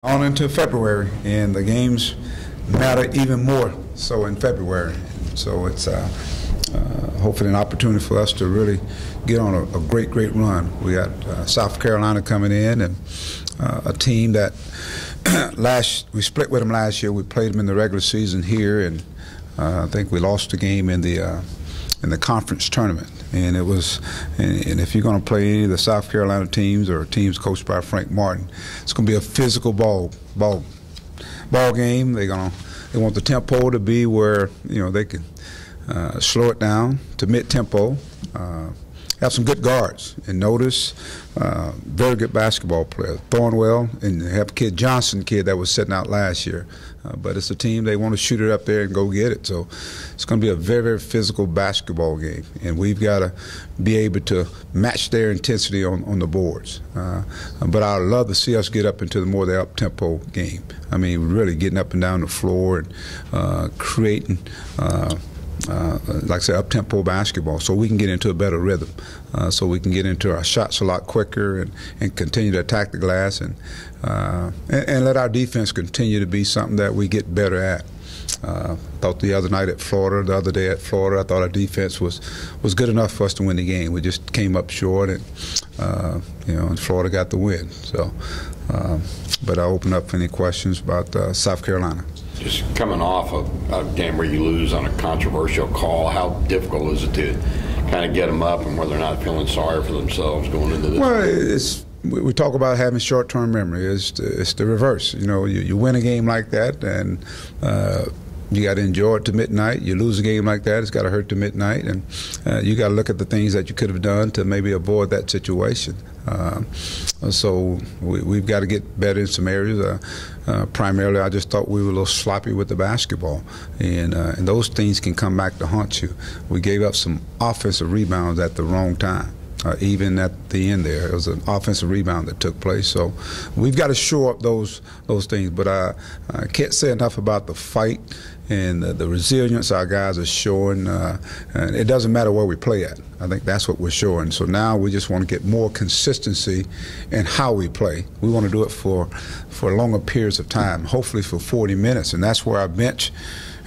On into February, and the games matter even more so in February. So it's hopefully an opportunity for us to really get on a great run. We got South Carolina coming in, and a team that we split with them last year. We played them in the regular season here, and I think we lost the game in the conference tournament. And it was, and if you're going to play any of the South Carolina teams or teams coached by Frank Martin, it's going to be a physical ball game. They want the tempo to be where they can slow it down to mid tempo. Have some good guards, and notice very good basketball player, Thornwell, and have kid Johnson, that was sitting out last year. But it's a team, they want to shoot it up there and go get it. So it's going to be a very physical basketball game, and we've got to be able to match their intensity on the boards. But I'd love to see us get up into the more the up-tempo game. I mean, really getting up and down the floor and creating like I said, up-tempo basketball, so we can get into a better rhythm, so we can get into our shots a lot quicker and continue to attack the glass and let our defense continue to be something that we get better at. Thought the other day at Florida, I thought our defense was good enough for us to win the game. We just came up short, and and Florida got the win. So, but I open up for any questions about South Carolina. Just coming off a game where you lose on a controversial call, how difficult is it to kind of get them up and where they're not feeling sorry for themselves going into this? Well, we talk about having short-term memory. It's the reverse. You win a game like that, and you got to enjoy it to midnight. You lose a game like that, it's got to hurt to midnight, and you got to look at the things that you could have done to maybe avoid that situation. So we've got to get better in some areas. Primarily, I just thought we were a little sloppy with the basketball, and those things can come back to haunt you. We gave up some offensive rebounds at the wrong time. Even at the end there, it was an offensive rebound that took place. So we've got to shore up those things. But I can't say enough about the fight and the resilience our guys are showing. And it doesn't matter where we play at. I think that's what we're showing. So now we just want to get more consistency in how we play. We want to do it for longer periods of time, hopefully for 40 minutes. And that's where our bench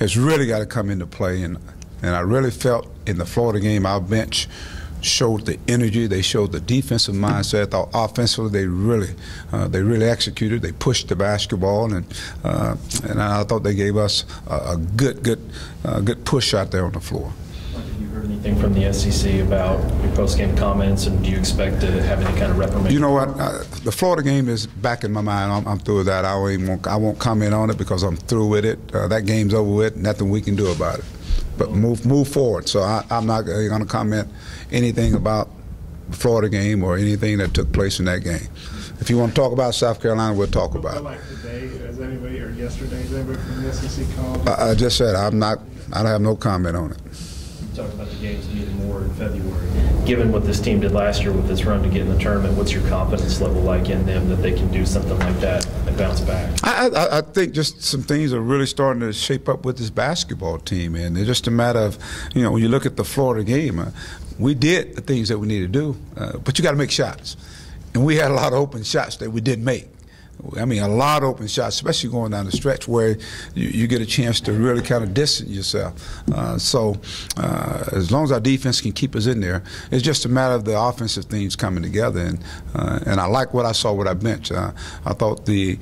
has really got to come into play. And I really felt in the Florida game our bench showed the energy, they showed the defensive mindset. I thought offensively they really executed. They pushed the basketball, and I thought they gave us a good push out there on the floor. Have you heard anything from the SEC about your post-game comments, and do you expect to have any kind of reprimand? You know what? The Florida game is back in my mind. I'm through with that. I won't comment on it because I'm through with it. That game's over with. Nothing we can do about it. But move forward. So I'm not going to comment anything about the Florida game or anything that took place in that game. If you want to talk about South Carolina, we'll talk about it. Like today, has anybody, or yesterday, has anybody from the SEC called? I just said I don't have no comment on it. You talked about the games meeting more in February. Given what this team did last year with this run to get in the tournament, what's your confidence level like in them that they can do something like that and bounce back? I think just some things are really starting to shape up with this basketball team, and it's just a matter of, when you look at the Florida game, we did the things that we needed to do, but you got to make shots. And we had a lot of open shots that we didn't make. I mean, a lot of open shots, especially going down the stretch where you get a chance to really kind of distance yourself. So as long as our defense can keep us in there, it's just a matter of the offensive things coming together. And I like what I saw with our bench. I thought the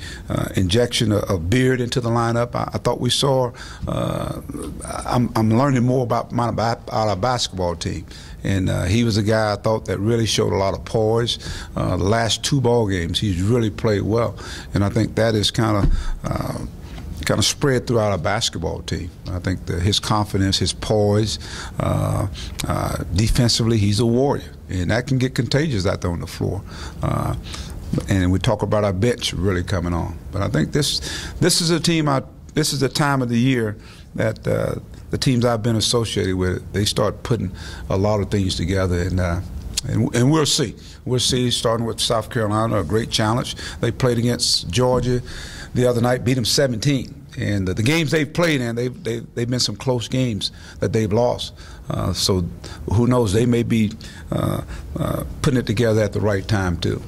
injection of Beard into the lineup, I thought we saw, I'm learning more about our basketball team. And he was a guy I thought that really showed a lot of poise. The last two ball games, he's really played well, and I think that is kind of spread throughout our basketball team. I think his confidence, his poise, defensively, he's a warrior, and that can get contagious out there on the floor. And we talk about our bench really coming on, but I think this is a team. This is the time of the year that the teams I've been associated with, they start putting a lot of things together, and we'll see. We'll see, starting with South Carolina, a great challenge. They played against Georgia the other night, beat them 17. And the games they've played in, they've been some close games that they've lost. So who knows, they may be putting it together at the right time too.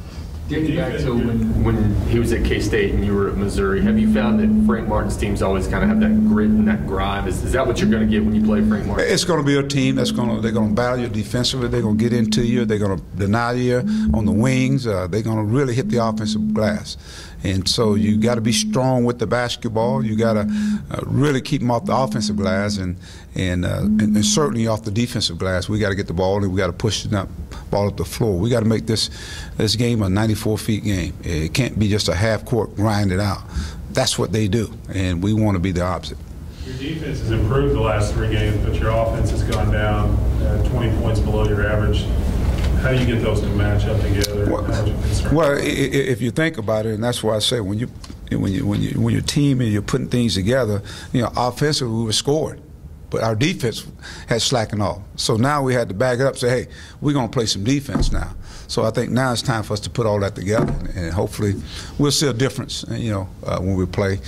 Getting back to when he was at K-State and you were at Missouri, have you found that Frank Martin's teams always kind of have that grit and that grind? Is that what you're going to get when you play Frank Martin? It's going to be a team they're going to battle you defensively. They're going to get into you. They're going to deny you on the wings. They're going to really hit the offensive glass. And so you got to be strong with the basketball. You got to really keep them off the offensive glass and certainly off the defensive glass. We got to get the ball and we got to push the ball up the floor. We got to make this game a 94-feet game. It can't be just a half-court grind it out. That's what they do, and we want to be the opposite. Your defense has improved the last 3 games, but your offense has gone down 20 points below your average. How do you get those to match up together? Well, if you think about it, and that's why I say when your team and you're putting things together, offensively we were scoring, but our defense had slackened off. So now we had to back it up, and say, hey, we're going to play some defense now. So I think now it's time for us to put all that together, and hopefully we'll see a difference, when we play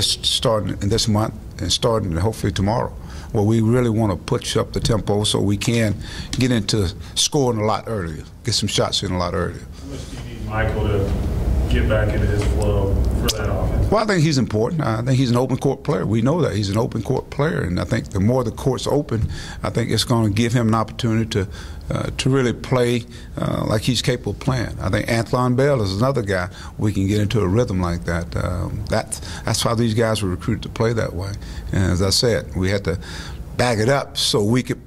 starting in this month and starting hopefully tomorrow. Well, we really want to push up the tempo so we can get into scoring a lot earlier, get some shots in a lot earlier. How much do you need Michael to get back into his flow for that offense? Well, I think he's important. I think he's an open court player. We know that he's an open court player, and I think the more the court's open, I think it's going to give him an opportunity to really play like he's capable of playing. I think Antoine Bell is another guy we can get into a rhythm like that. That's why these guys were recruited to play that way. And as I said, we had to back it up so we could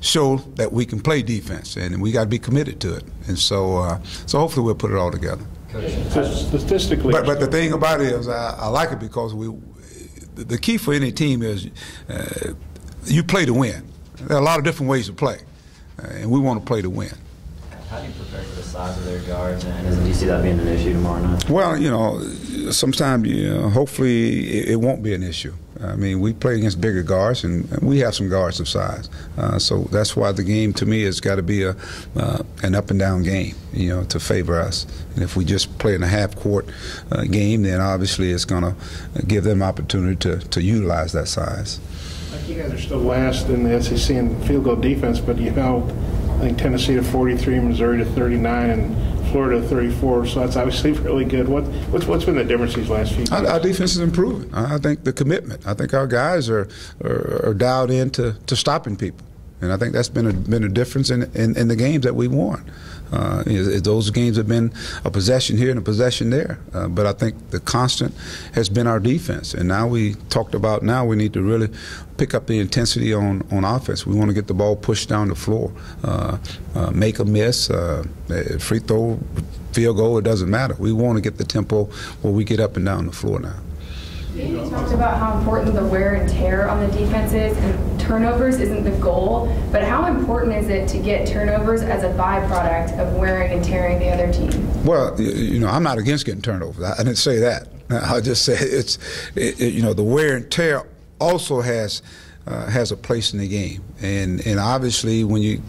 show that we can play defense, and we got to be committed to it. And so hopefully we'll put it all together. Statistically, but the thing about it is, I like it because the key for any team is you play to win. There are a lot of different ways to play, and we want to play to win. How do you prepare for the size of their guards, and do you see that being an issue tomorrow night? Well, sometimes hopefully it won't be an issue. I mean, we play against bigger guards, and we have some guards of size. So that's why the game, to me, has got to be an up-and-down game, to favor us. And if we just play in a half-court game, then obviously it's going to give them opportunity to utilize that size. You guys are still last in the SEC in field goal defense, but you held, I think, Tennessee to 43, Missouri to 39, and Florida to 34. So that's obviously really good. What's been the difference these last few years? Our defense is improving. I think the commitment. I think our guys are dialed in to stopping people, and I think that's been a difference in the games that we won. Those games have been a possession here and a possession there, but I think the constant has been our defense. And now we need to really pick up the intensity on offense. We want to get the ball pushed down the floor, make a miss, free throw, field goal, it doesn't matter. We want to get the tempo where we get up and down the floor now. You talked about how important the wear and tear on the defense is, and turnovers isn't the goal, but how important is it to get turnovers as a byproduct of wearing and tearing the other team? Well, I'm not against getting turnovers. I didn't say that. I just said the wear and tear also has a place in the game, and obviously when you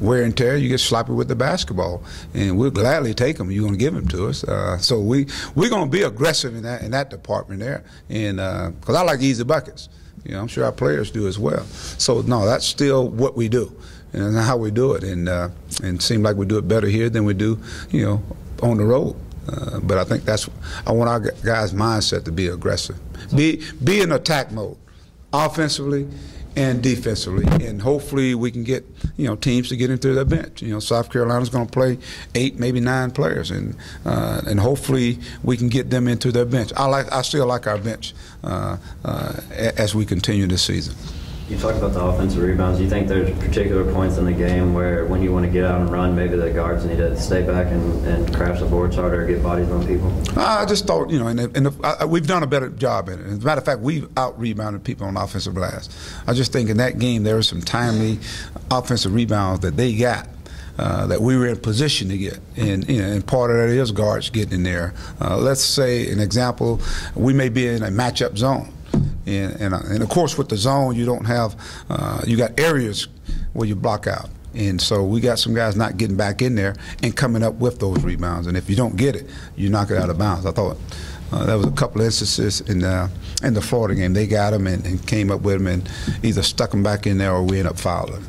wear and tear, you get sloppy with the basketball, and we'll gladly take them. You're going to give them to us, so we're going to be aggressive in that department there, and because I like easy buckets. I'm sure our players do as well. So no, that's still what we do, and how we do it, and it seems like we do it better here than we do, on the road. But I think I want our guys' mindset to be aggressive, be in attack mode, offensively and defensively, and hopefully we can get teams to get into their bench. South Carolina's going to play 8, maybe 9 players, and hopefully we can get them into their bench. I still like our bench as we continue this season. You talked about the offensive rebounds. Do you think there's particular points in the game where when you want to get out and run, maybe the guards need to stay back and crash the boards harder or get bodies on people? I just thought, we've done a better job at it. As a matter of fact, we've out-rebounded people on offensive glass. I just think in that game there were some timely offensive rebounds that they got. That we were in position to get, and part of that is guards getting in there. Let's say, an example, we may be in a matchup zone. And of course, with the zone, you don't have you got areas where you block out, and so we got some guys not getting back in there and coming up with those rebounds. And if you don't get it, you knock it out of bounds. I thought there was a couple of instances in the Florida game. They got them and came up with them and either stuck them back in there or we end up fouling.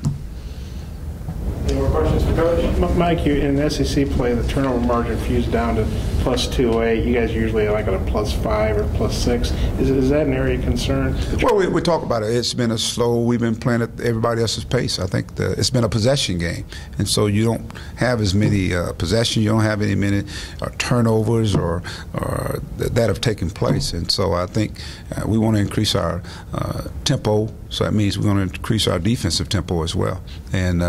Any more questions for Coach? Mike, you in SEC play, the turnover margin fused down to +2.8. You guys usually like at a +5 or +6. Is that an area of concern? Well, we talk about it. It's been we've been playing at everybody else's pace. I think it's been a possession game. And so you don't have as many possessions. You don't have any many turnovers or that have taken place. And so I think we want to increase our tempo. So that means we're going to increase our defensive tempo as well. And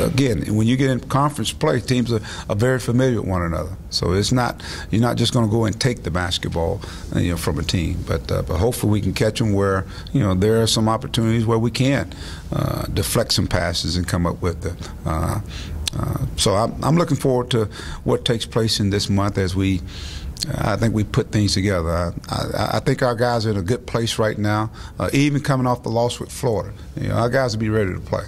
again, when you get in conference play, teams are very familiar with one another. So it's not, you're not just going to go and take the basketball, from a team. But hopefully we can catch them where, there are some opportunities where we can deflect some passes and come up with the. So I'm looking forward to what takes place in this month as I think we put things together. I think our guys are in a good place right now, even coming off the loss with Florida. Our guys will be ready to play.